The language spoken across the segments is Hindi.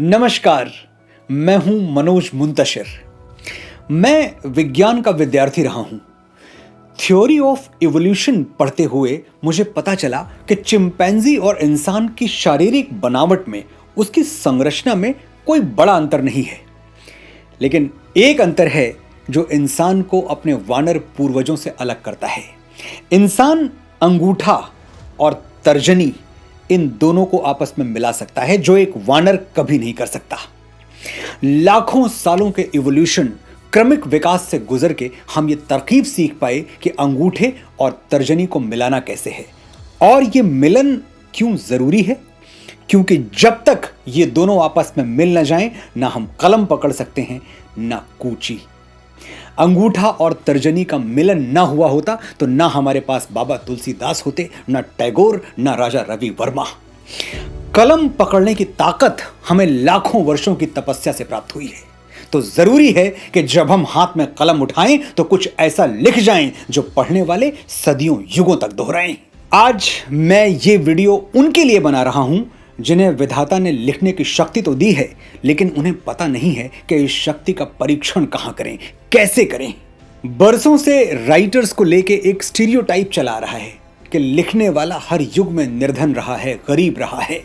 नमस्कार, मैं हूं मनोज मुंतशिर। मैं विज्ञान का विद्यार्थी रहा हूं। थ्योरी ऑफ इवोल्यूशन पढ़ते हुए मुझे पता चला कि चिंपैंजी और इंसान की शारीरिक बनावट में, उसकी संरचना में कोई बड़ा अंतर नहीं है। लेकिन एक अंतर है जो इंसान को अपने वानर पूर्वजों से अलग करता है। इंसान अंगूठा और तर्जनी इन दोनों को आपस में मिला सकता है, जो एक वानर कभी नहीं कर सकता। लाखों सालों के इवोल्यूशन, क्रमिक विकास से गुजर के हम ये तरकीब सीख पाए कि अंगूठे और तर्जनी को मिलाना कैसे है। और ये मिलन क्यों जरूरी है? क्योंकि जब तक ये दोनों आपस में मिल न जाएं, ना हम कलम पकड़ सकते हैं, ना कूची। अंगूठा और तर्जनी का मिलन ना हुआ होता तो ना हमारे पास बाबा तुलसीदास होते, ना टैगोर, ना राजा रवि वर्मा। कलम पकड़ने की ताकत हमें लाखों वर्षों की तपस्या से प्राप्त हुई है। तो जरूरी है कि जब हम हाथ में कलम उठाएं तो कुछ ऐसा लिख जाएं जो पढ़ने वाले सदियों युगों तक दोहराएं। आज मैं ये वीडियो उनके लिए बना रहा हूं जिन्हें विधाता ने लिखने की शक्ति तो दी है, लेकिन उन्हें पता नहीं है कि इस शक्ति का परीक्षण कहां करें, कैसे करें। बरसों से राइटर्स को लेके एक स्टीरियोटाइप चला रहा है कि लिखने वाला हर युग में निर्धन रहा है, गरीब रहा है।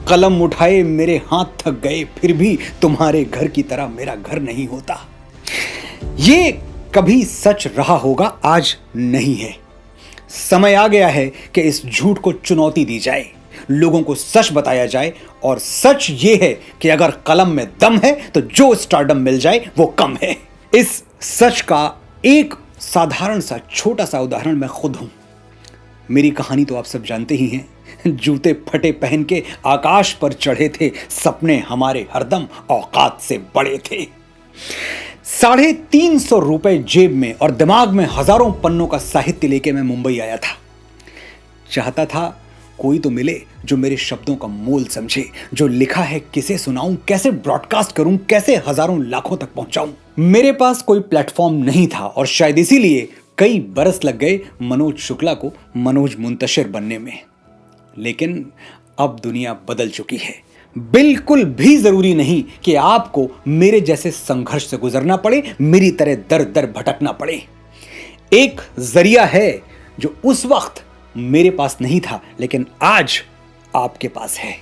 कलम उठाए मेरे हाथ थक गए, फिर भी तुम्हारे घर की तरह मेरा घर नहीं होता। ये कभी सच रहा होगा, आज नहीं है। समय आ गया है कि इस झूठ को चुनौती दी जाए, लोगों को सच बताया जाए। और सच ये है कि अगर कलम में दम है तो जो स्टारडम मिल जाए वो कम है। इस सच का एक साधारण सा छोटा सा उदाहरण मैं खुद हूं। मेरी कहानी तो आप सब जानते ही हैं। जूते फटे पहन के आकाश पर चढ़े थे, सपने हमारे हरदम औकात से बड़े थे। 350 रुपए जेब में और दिमाग में हजारों पन्नों का साहित्य लेके मैं मुंबई आया था। चाहता था कोई तो मिले जो मेरे शब्दों का मोल समझे। जो लिखा है किसे सुनाऊं, कैसे ब्रॉडकास्ट करूं, कैसे हजारों लाखों तक पहुंचाऊं। मेरे पास कोई प्लेटफॉर्म नहीं था और शायद इसीलिए कई बरस लग गए मनोज शुक्ला को मनोज मुंतशिर बनने में। लेकिन अब दुनिया बदल चुकी है। बिल्कुल भी जरूरी नहीं कि आपको मेरे जैसे संघर्ष से गुजरना पड़े, मेरी तरह दर दर भटकना पड़े। एक जरिया है जो उस वक्त मेरे पास नहीं था, लेकिन आज आपके पास है।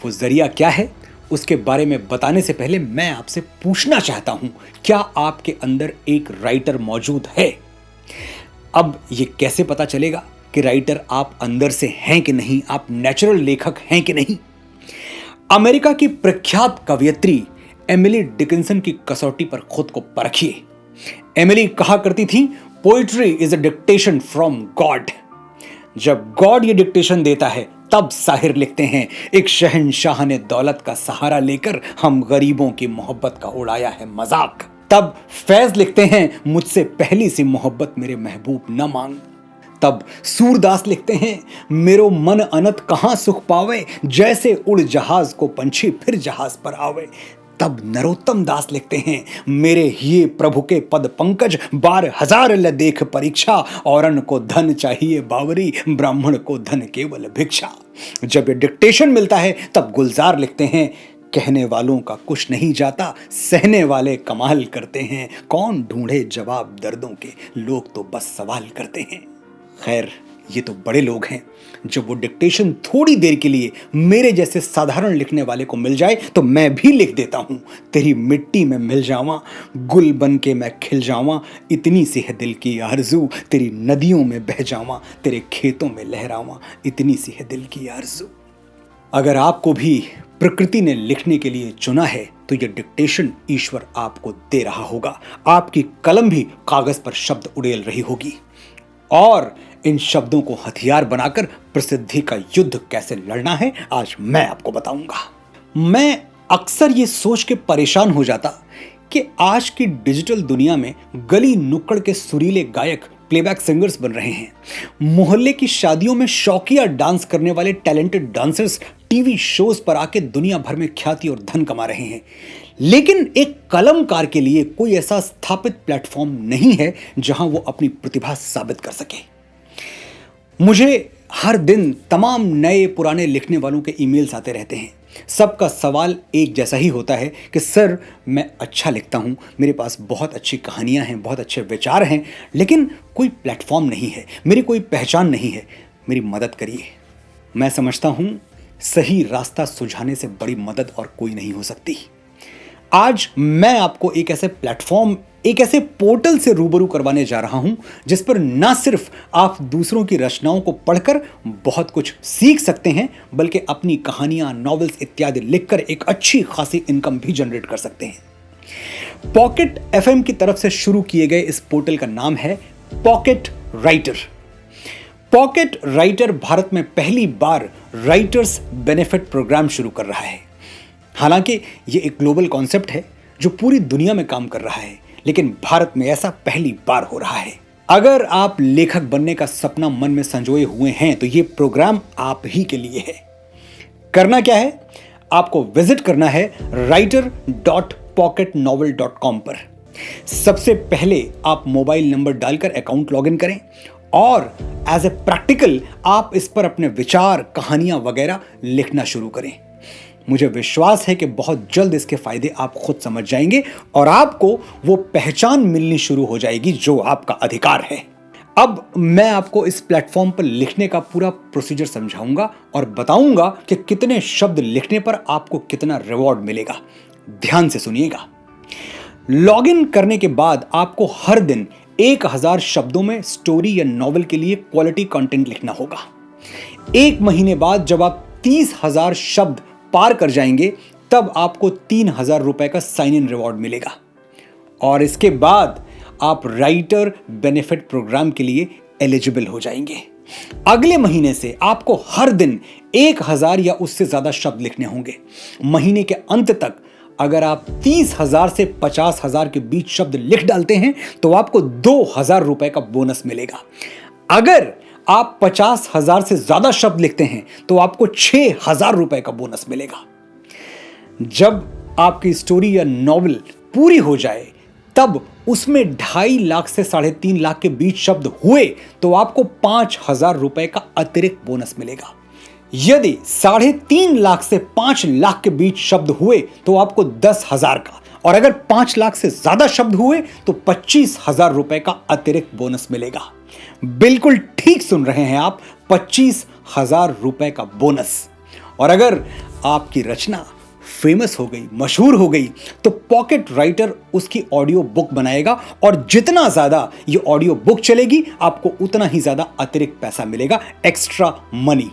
वो जरिया क्या है, उसके बारे में बताने से पहले मैं आपसे पूछना चाहता हूं, क्या आपके अंदर एक राइटर मौजूद है? अब ये कैसे पता चलेगा कि राइटर आप अंदर से हैं कि नहीं, आप नेचुरल लेखक हैं कि नहीं? अमेरिका की प्रख्यात कवयित्री एमिली डिकिंसन की कसौटी पर खुद को परखिए। एमिली कहा करती थी, poetry is a dictation from God. जब गॉड ये डिक्टेशन देता है तब साहिर लिखते हैं, एक शहंशाह ने दौलत का सहारा लेकर हम गरीबों की मोहब्बत का उड़ाया है मजाक। तब फैज लिखते हैं, मुझसे पहली सी मोहब्बत मेरे महबूब न मांग। तब सूरदास लिखते हैं, मेरो मन अनत कहां सुख पावे, जैसे उड़ जहाज को पंछी फिर जहाज पर आवे। तब नरोत्तम दास लिखते हैं, मेरे हिये प्रभु के पद पंकज, 12,000 ल देख परीक्षा, औरन को धन चाहिए बावरी, ब्राह्मण को धन केवल भिक्षा। जब ये डिक्टेशन मिलता है तब गुलजार लिखते हैं, कहने वालों का कुछ नहीं जाता, सहने वाले कमाल करते हैं, कौन ढूंढे जवाब दर्दों के, लोग तो बस सवाल करते हैं। खैर, ये तो बड़े लोग हैं। जब वो डिक्टेशन थोड़ी देर के लिए मेरे जैसे साधारण लिखने वाले को मिल जाए तो मैं भी लिख देता हूं, तेरी मिट्टी में मिल जावा, गुल बन के मैं खिल जावा, इतनी सी है दिल की आरज़ू, तेरी नदियों में बह जावा, तेरे खेतों में लहरावा, इतनी सी है दिल की आरज़ू। अगर आपको भी प्रकृति ने लिखने के लिए चुना है तो यह डिक्टेशन ईश्वर आपको दे रहा होगा। आपकी कलम भी कागज पर शब्द उड़ेल रही होगी और इन शब्दों को हथियार बनाकर प्रसिद्धि का युद्ध कैसे लड़ना है आज मैं आपको बताऊंगा। मैं अक्सर ये सोच के परेशान हो जाता कि आज की डिजिटल दुनिया में गली नुक्कड़ के सुरीले गायक प्लेबैक सिंगर्स बन रहे हैं। मोहल्ले की शादियों में शौकिया डांस करने वाले टैलेंटेड डांसर्स टीवी शोज पर आके दुनिया भर में ख्याति और धन कमा रहे हैं। लेकिन एक कलमकार के लिए कोई ऐसा स्थापित प्लेटफॉर्म नहीं है जहां वो अपनी प्रतिभा साबित कर सके। मुझे हर दिन तमाम नए पुराने लिखने वालों के ईमेल्स आते रहते हैं। सबका सवाल एक जैसा ही होता है कि सर मैं अच्छा लिखता हूँ, मेरे पास बहुत अच्छी कहानियाँ हैं, बहुत अच्छे विचार हैं, लेकिन कोई प्लेटफॉर्म नहीं है, मेरी कोई पहचान नहीं है, मेरी मदद करिए। मैं समझता हूँ सही रास्ता सुझाने से बड़ी मदद और कोई नहीं हो सकती। आज मैं आपको एक ऐसे प्लेटफॉर्म, एक ऐसे पोर्टल से रूबरू करवाने जा रहा हूं जिस पर ना सिर्फ आप दूसरों की रचनाओं को पढ़कर बहुत कुछ सीख सकते हैं, बल्कि अपनी कहानियां, नॉवेल्स इत्यादि लिखकर एक अच्छी खासी इनकम भी जनरेट कर सकते हैं। पॉकेट एफएम की तरफ से शुरू किए गए इस पोर्टल का नाम है pocket writer. Pocket writer Bharat में पहली बार राइटर्स बेनिफिट प्रोग्राम शुरू कर रहा है। हालांकि यह एक ग्लोबल कॉन्सेप्ट है जो पूरी दुनिया में काम कर रहा है, लेकिन भारत में ऐसा पहली बार हो रहा है। अगर आप लेखक बनने का सपना मन में संजोए हुए हैं तो यह प्रोग्राम आप ही के लिए है। करना क्या है? आपको विजिट करना है writer.pocketnovel.com पर। सबसे पहले आप मोबाइल नंबर डालकर अकाउंट लॉगिन करें और एज ए प्रैक्टिकल आप इस पर अपने विचार, कहानियां वगैरह लिखना शुरू करें। मुझे विश्वास है कि बहुत जल्द इसके फायदे आप खुद समझ जाएंगे और आपको वो पहचान मिलनी शुरू हो जाएगी जो आपका अधिकार है। अब मैं आपको इस प्लेटफॉर्म पर लिखने का पूरा प्रोसीजर समझाऊंगा और बताऊंगा कि कितने शब्द लिखने पर आपको कितना रिवॉर्ड मिलेगा। ध्यान से सुनिएगा। लॉगिन करने के बाद आपको हर दिन 1000 शब्दों में स्टोरी या नॉवेल के लिए क्वालिटी कंटेंट लिखना होगा। 1 महीने बाद जब आप 30,000 शब्द पार कर जाएंगे तब आपको 3,000 रुपए का साइन इन रिवॉर्ड मिलेगा और इसके बाद आप राइटर बेनिफिट प्रोग्राम के लिए एलिजिबल हो जाएंगे। अगले महीने से आपको हर दिन 1000 या उससे ज्यादा शब्द लिखने होंगे। महीने के अंत तक अगर आप 30,000 से 50,000 के बीच शब्द लिख डालते हैं तो आपको 2,000 रुपए का बोनस मिलेगा। अगर आप 50,000 से ज्यादा शब्द लिखते हैं तो आपको 6,000 रुपए का बोनस मिलेगा। जब आपकी स्टोरी या नॉवेल पूरी हो जाए तब उसमें 2.5 लाख से 3.5 लाख के बीच शब्द हुए तो आपको 5,000 रुपए का अतिरिक्त बोनस मिलेगा। यदि 3.5 लाख से 5 लाख के बीच शब्द हुए तो आपको 10,000 का, और अगर 5 लाख से ज्यादा शब्द हुए तो 25,000 रुपए का अतिरिक्त बोनस मिलेगा। बिल्कुल ठीक सुन रहे हैं आप, 25,000 रुपए का बोनस। और अगर आपकी रचना फेमस हो गई, मशहूर हो गई, तो पॉकेट राइटर उसकी ऑडियो बुक बनाएगा और जितना ज्यादा ये ऑडियो बुक चलेगी आपको उतना ही ज्यादा अतिरिक्त पैसा मिलेगा, एक्स्ट्रा मनी।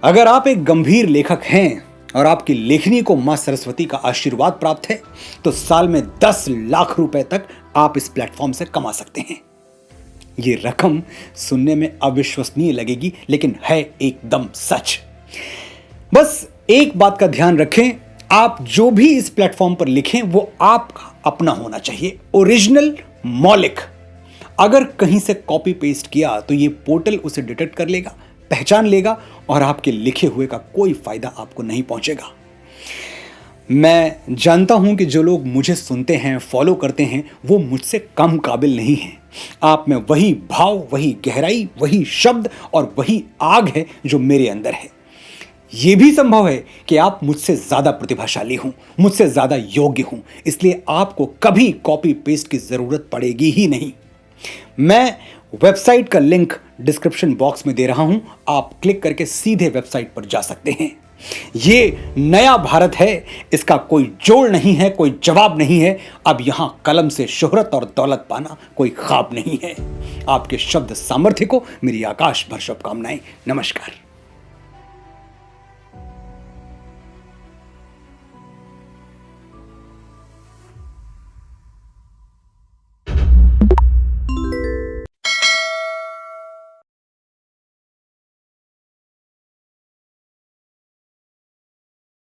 अगर आप एक गंभीर लेखक हैं और आपकी लेखनी को मां सरस्वती का आशीर्वाद प्राप्त है तो साल में 10 लाख रुपए तक आप इस प्लेटफॉर्म से कमा सकते हैं। ये रकम सुनने में अविश्वसनीय लगेगी लेकिन है एकदम सच। बस एक बात का ध्यान रखें, आप जो भी इस प्लेटफॉर्म पर लिखें वो आपका अपना होना चाहिए, ओरिजिनल, मौलिक। अगर कहीं से कॉपी पेस्ट किया तो ये पोर्टल उसे डिटेक्ट कर लेगा, पहचान लेगा और आपके लिखे हुए का कोई फायदा आपको नहीं पहुंचेगा। मैं जानता हूं कि जो लोग मुझे सुनते हैं, फॉलो करते हैं, वो मुझसे कम काबिल नहीं हैं। आप में वही भाव, वही गहराई, वही शब्द और वही आग है जो मेरे अंदर है। यह भी संभव है कि आप मुझसे ज्यादा प्रतिभाशाली हूं, मुझसे ज्यादा योग्य हूं, इसलिए आपको कभी कॉपी पेस्ट की जरूरत पड़ेगी ही नहीं। मैं वेबसाइट का लिंक डिस्क्रिप्शन बॉक्स में दे रहा हूं, आप क्लिक करके सीधे वेबसाइट पर जा सकते हैं। ये नया भारत है, इसका कोई जोड़ नहीं है, कोई जवाब नहीं है। अब यहां कलम से शोहरत और दौलत पाना कोई ख्वाब नहीं है। आपके शब्द सामर्थ्य को मेरी आकाश भर शुभकामनाएं। नमस्कार।